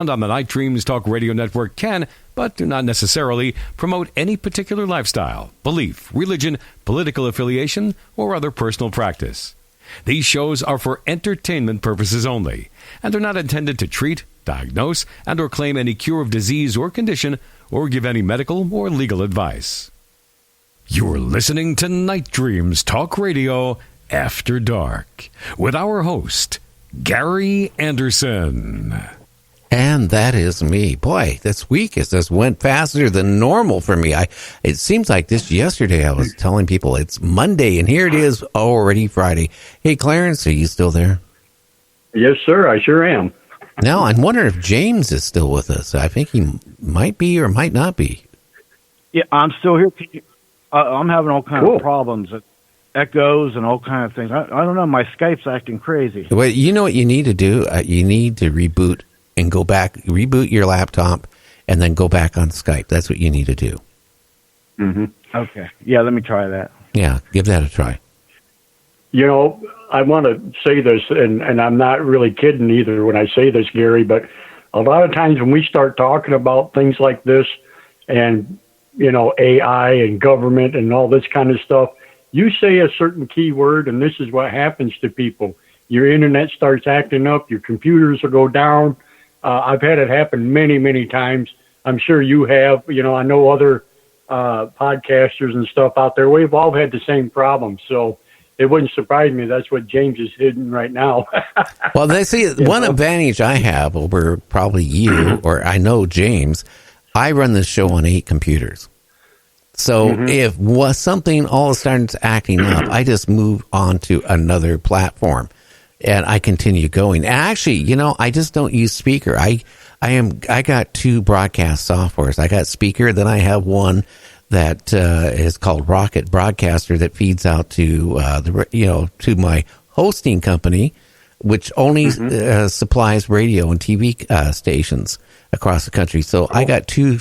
on the Night Dreams Talk Radio Network can, but do not necessarily, promote any particular lifestyle, belief, religion, political affiliation, or other personal practice. These shows are for entertainment purposes only, and are not intended to treat, diagnose, and or claim any cure of disease or condition, or give any medical or legal advice. You're listening to Night Dreams Talk Radio After Dark, with our host, Gary Anderson. And that is me. Boy, this week just went faster than normal for me. It seems like this yesterday I was telling people it's Monday, and here it is already Friday. Hey, Clarence, are you still there? Yes, sir. I sure am. Now, I'm wondering if James is still with us. I think he might be or might not be. Yeah, I'm still here. I'm having all kinds of problems. Echoes and all kinds of things. I don't know. My Skype's acting crazy. Well, you know what you need to do? You need to reboot and go back, reboot your laptop, and then go back on Skype. That's what you need to do. Mm-hmm. Okay. Yeah, let me try that. Yeah, give that a try. You know, I want to say this, and I'm not really kidding either when I say this, Gary, but a lot of times when we start talking about things like this and, you know, AI and government and all this kind of stuff, you say a certain keyword, and this is what happens to people. Your internet starts acting up, your computers will go down. I've had it happen many, many times. I'm sure you have. You know, I know other podcasters and stuff out there. We've all had the same problem. So it wouldn't surprise me that's what James is hitting right now. Well, they see one advantage I have over probably you, or I know James, I run this show on 8 computers. So if something all of a sudden is acting up, I just move on to another platform. And I continue going. Actually, you know, I just don't use Speaker. I got 2 broadcast softwares. I got Speaker, then I have one that is called Rocket Broadcaster that feeds out to to my hosting company, which only supplies radio and TV stations across the country. So I got 2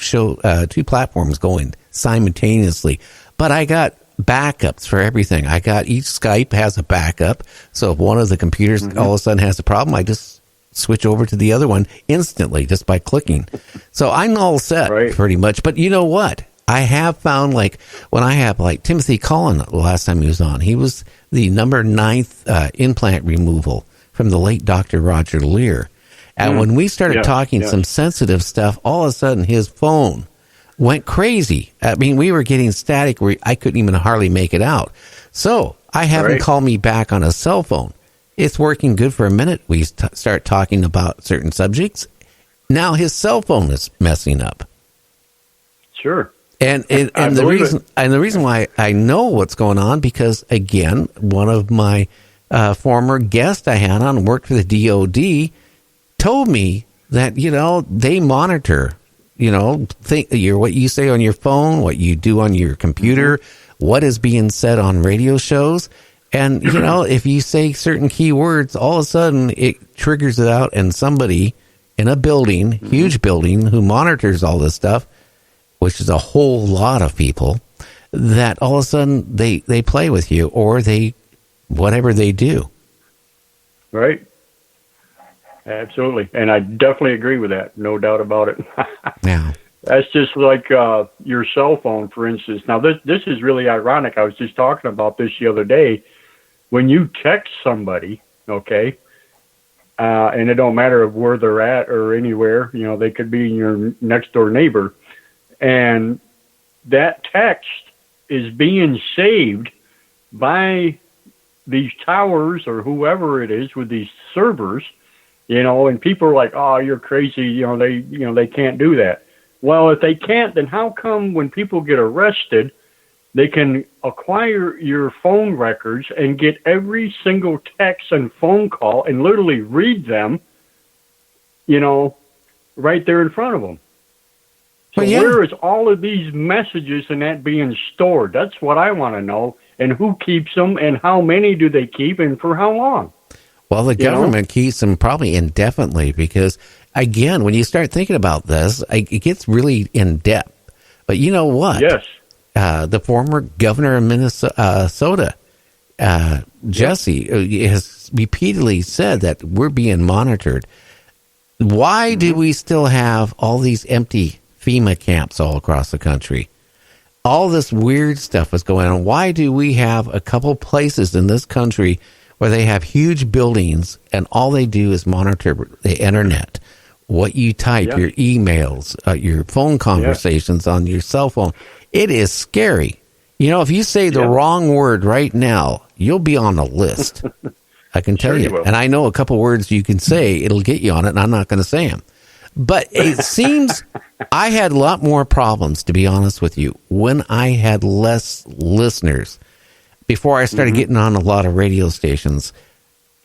platforms going simultaneously, but I got backups for everything. I got each Skype has a backup. So if one of the computers all of a sudden has a problem, I just switch over to the other one instantly just by clicking. So I'm all set pretty much. But you know what? I have found, like, when I have, like, Timothy Cullen the last time he was on, he was the number 9th implant removal from the late Dr. Roger Lear. And when we started talking some sensitive stuff, all of a sudden his phone went crazy. I mean, we were getting static where I couldn't even hardly make it out. So I have him call me back on a cell phone. It's working good for a minute. We start talking about certain subjects. Now his cell phone is messing up. Sure. And the reason why I know what's going on, because again, one of my former guests I had on, worked for the DOD, told me that, you know, they monitor, you know, what you say on your phone, what you do on your computer, what is being said on radio shows. And, you know, if you say certain keywords, all of a sudden it triggers it out, and somebody in a building, huge building, who monitors all this stuff, which is a whole lot of people, that all of a sudden they play with you, or whatever they do. Right. Absolutely. And I definitely agree with that. No doubt about it. Yeah. That's just like your cell phone, for instance. Now, this is really ironic. I was just talking about this the other day. When you text somebody, okay, and it don't matter where they're at or anywhere, you know, they could be your next door neighbor, and that text is being saved by these towers or whoever it is with these servers, you know, and people are like, "Oh, you're crazy," they can't do that. Well, if they can't, then how come when people get arrested, they can acquire your phone records and get every single text and phone call and literally read them, you know, right there in front of them? So where is all of these messages and that being stored? That's what I want to know. And who keeps them, and how many do they keep, and for how long? Well, the government keeps them probably indefinitely, because, again, when you start thinking about this, it gets really in-depth. But you know what? Yes. The former governor of Minnesota, Jesse, has repeatedly said that we're being monitored. Why do we still have all these empty FEMA camps all across the country? All this weird stuff is going on. Why do we have a couple places in this country where they have huge buildings and all they do is monitor the internet, what you type, your emails, your phone conversations on your cell phone? It is scary. You know, if you say the wrong word right now, you'll be on a list. I can tell you. And I know a couple words you can say, it'll get you on it, and I'm not going to say them. But it seems I had a lot more problems, to be honest with you, when I had less listeners. Before I started getting on a lot of radio stations,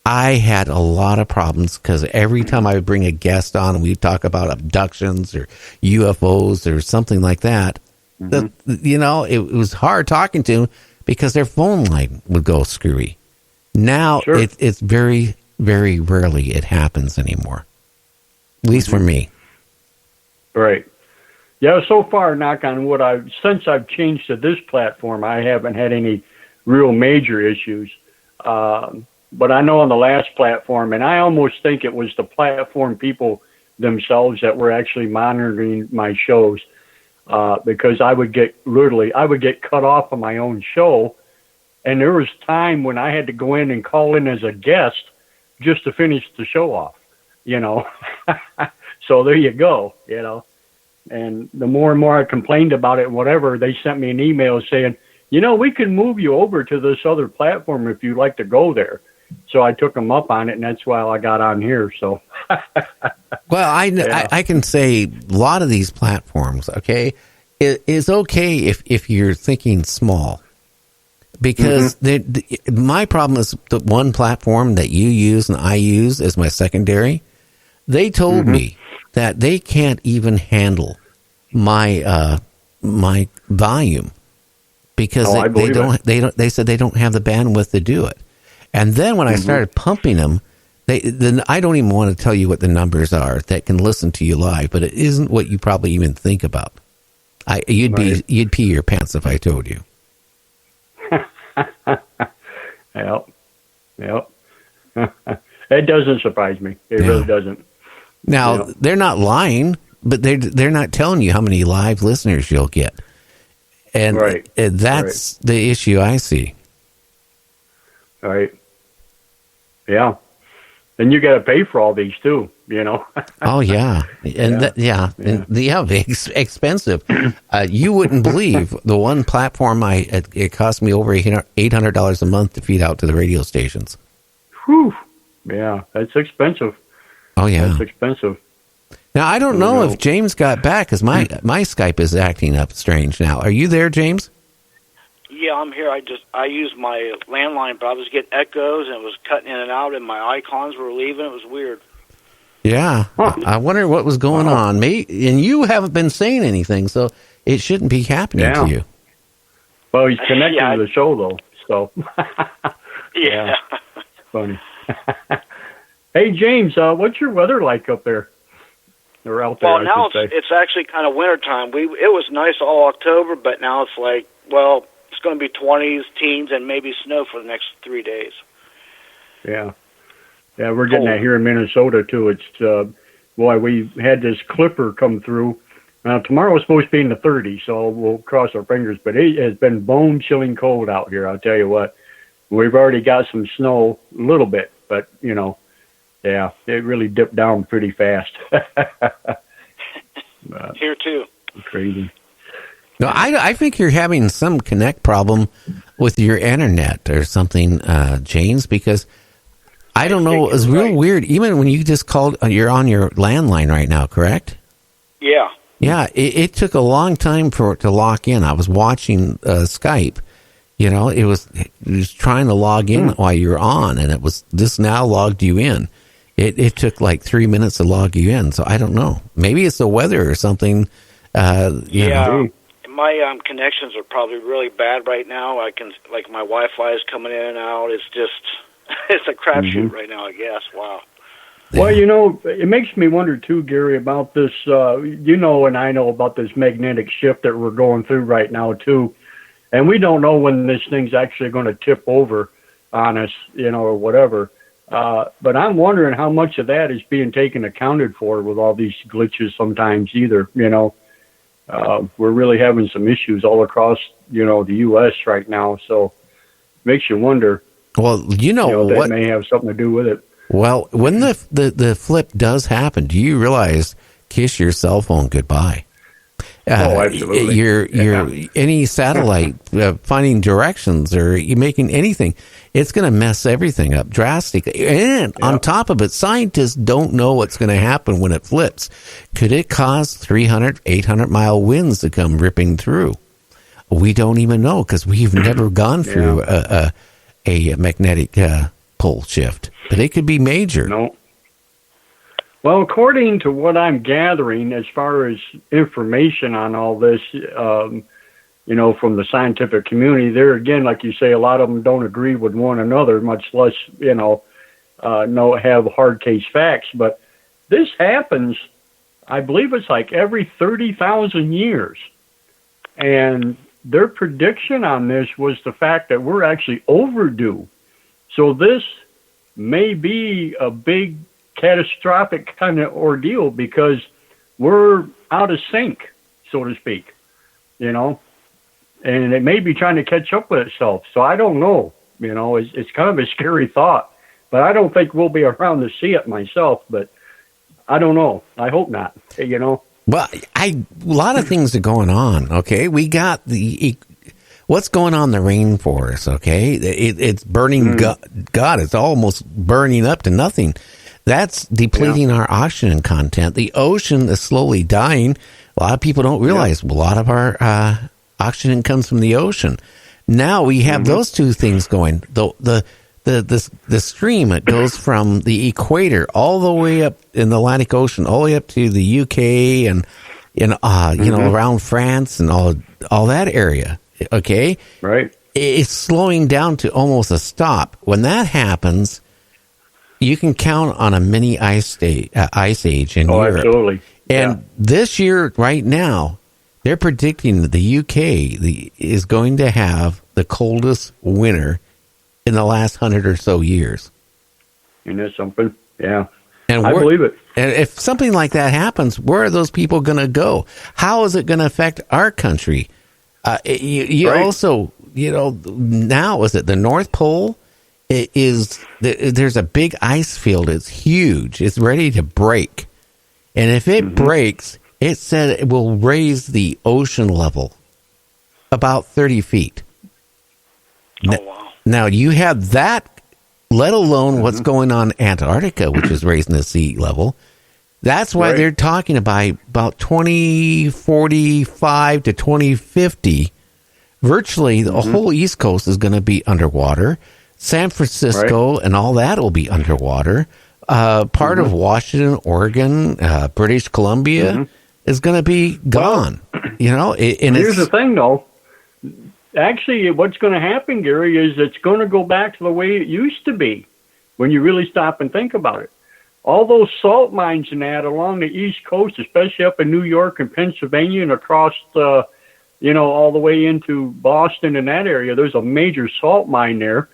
I had a lot of problems because every time I would bring a guest on and we'd talk about abductions or UFOs or something like that, you know, it was hard talking to them because their phone line would go screwy. Now it's very, very rarely it happens anymore. At least for me. Right. Yeah, so far, knock on wood, since I've changed to this platform, I haven't had any real major issues. But I know on the last platform, and I almost think it was the platform people themselves that were actually monitoring my shows, because I would get cut off of my own show. And there was time when I had to go in and call in as a guest just to finish the show off, you know. So there you go, you know. And the more and more I complained about it and whatever, they sent me an email saying, you know, we can move you over to this other platform if you'd like to go there. So I took them up on it, and that's why I got on here. So, well, I can say a lot of these platforms, okay, it's okay if you're thinking small. Because my problem is the one platform that you use and I use as my secondary, they told me that they can't even handle my my volume because they said they don't have the bandwidth to do it. And then when I started pumping them, then I don't even want to tell you what the numbers are that can listen to you live, but it isn't what you probably even think about. You'd pee your pants if I told you. Yep. It doesn't surprise me. It really doesn't. Now, they're not lying, but they're not telling you how many live listeners you'll get. And that's the issue I see. All right. Yeah. And you got to pay for all these too, you know. Oh yeah, and expensive. You wouldn't believe the one platform it cost me over $800 a month to feed out to the radio stations. Whew. Yeah, that's expensive. Oh yeah, that's expensive. Now I don't know if James got back because my Skype is acting up strange now. Are you there, James? Yeah, I'm here. I used my landline, but I was getting echoes and it was cutting in and out, and my icons were leaving. It was weird. Yeah, I wonder what was going on. And you haven't been saying anything, so it shouldn't be happening to you. Well, he's connected to the show, though, so. Yeah. Funny. Hey, James, what's your weather like up there? Or out there, well, now it's actually kind of wintertime. It was nice all October, but now it's like, well, it's going to be 20s, teens, and maybe snow for the next 3 days. Yeah. Yeah, we're getting that here in Minnesota, too. It's, boy, we had this clipper come through. Now, tomorrow is supposed to be in the 30s, so we'll cross our fingers. But it has been bone-chilling cold out here, I'll tell you what. We've already got some snow, a little bit, but, you know, yeah, it really dipped down pretty fast. Here, too. Crazy. No, I think you're having some connect problem with your internet or something, James, because I don't know. It was real weird. Even when you just called, you're on your landline right now, correct? Yeah. Yeah, it took a long time for it to lock in. I was watching Skype. You know, it was trying to log in while you were on, and it was this now logged you in. It took like 3 minutes to log you in, so I don't know. Maybe it's the weather or something. You know. My connections are probably really bad right now. My Wi-Fi is coming in and out. It's just, it's a crapshoot right now, I guess. Wow. Well, you know, it makes me wonder too, Gary, about this, you know, and I know about this magnetic shift that we're going through right now too. And we don't know when this thing's actually going to tip over on us, you know, or whatever. But I'm wondering how much of that is being accounted for with all these glitches sometimes either, we're really having some issues all across, the U.S. right now. So makes you wonder. Well, that what may have something to do with it. Well, when the flip does happen, do you realize kiss your cell phone goodbye? Absolutely. You're any satellite finding directions or you making anything, it's going to mess everything up drastically. And on top of it, scientists don't know what's going to happen when it flips. Could it cause 300, 800-mile winds to come ripping through? We don't even know because we've never gone through a magnetic pole shift. But it could be major. No. Well, according to what I'm gathering, as far as information on all this, from the scientific community, there again, like you say, a lot of them don't agree with one another, much less, have hard case facts. But this happens, I believe it's like every 30,000 years. And their prediction on this was the fact that we're actually overdue. So this may be a big catastrophic kind of ordeal because we're out of sync, so to speak, and it may be trying to catch up with itself. So I don't know, it's kind of a scary thought, but I don't think we'll be around to see it myself, but I don't know. I hope not, Well, a lot of things are going on. Okay. We got what's going on in the rainforest. Okay. It's burning. God, it's almost burning up to nothing. That's depleting our oxygen content. The ocean is slowly dying. A lot of people don't realize a lot of our oxygen comes from the ocean. Now we have those two things going. The stream, it goes from the equator all the way up in the Atlantic Ocean, all the way up to the UK and around France and all that area. Okay, right. It's slowing down to almost a stop. When that happens, you can count on a mini ice age in Europe. Absolutely. And this year, right now, they're predicting that the UK is going to have the coldest winter in the last 100 or so years. Isn't that something? Yeah. And I believe it. And if something like that happens, where are those people going to go? How is it going to affect our country? Also, now is it the North Pole? There's a big ice field. It's huge. It's ready to break. And if it breaks, it said it will raise the ocean level about 30 feet. Oh, wow. Now, you have that, let alone what's going on in Antarctica, which is raising the sea level. That's why they're talking about 2045 to 2050. Virtually, the whole East Coast is going to be underwater. San Francisco and all that will be underwater. Part of Washington, Oregon, British Columbia is going to be gone. Here's the thing, though. Actually, what's going to happen, Gary, is it's going to go back to the way it used to be when you really stop and think about it. All those salt mines and that along the East Coast, especially up in New York and Pennsylvania and across all the way into Boston and that area, there's a major salt mine there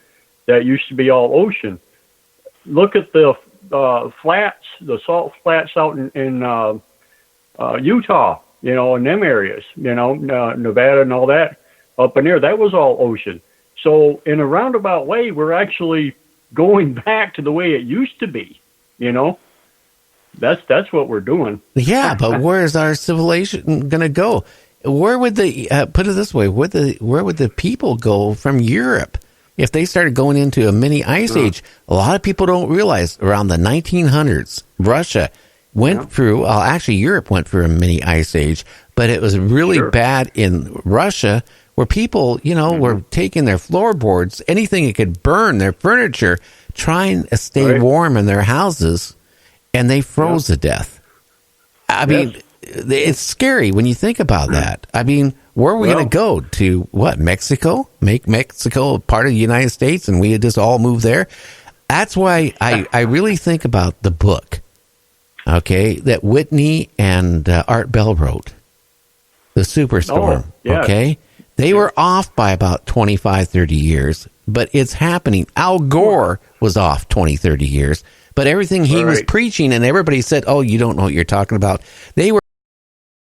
that used to be all ocean. Look at the flats, the salt flats out in Utah, in them areas, Nevada and all that. Up in there, that was all ocean. So in a roundabout way, we're actually going back to the way it used to be. That's what we're doing. Yeah, but where is our civilization going to go? Where would put it this way? Where would the people go from Europe if they started going into a mini ice age? A lot of people don't realize around the 1900s, Russia went through. Actually, Europe went through a mini ice age, but it was really bad in Russia, where people, were taking their floorboards, anything that could burn their furniture, trying to stay warm in their houses, and they froze to death. I mean, it's scary when you think about that. I mean, where are we going to go? To what, Mexico? Make Mexico a part of the United States and we just all move there? That's why I really think about the book, that Whitney and Art Bell wrote, The Superstorm, They were off by about 25, 30 years. but it's happening. Al Gore was off 20, 30 years, but everything he was preaching, and everybody said, oh, you don't know what you're talking about. They were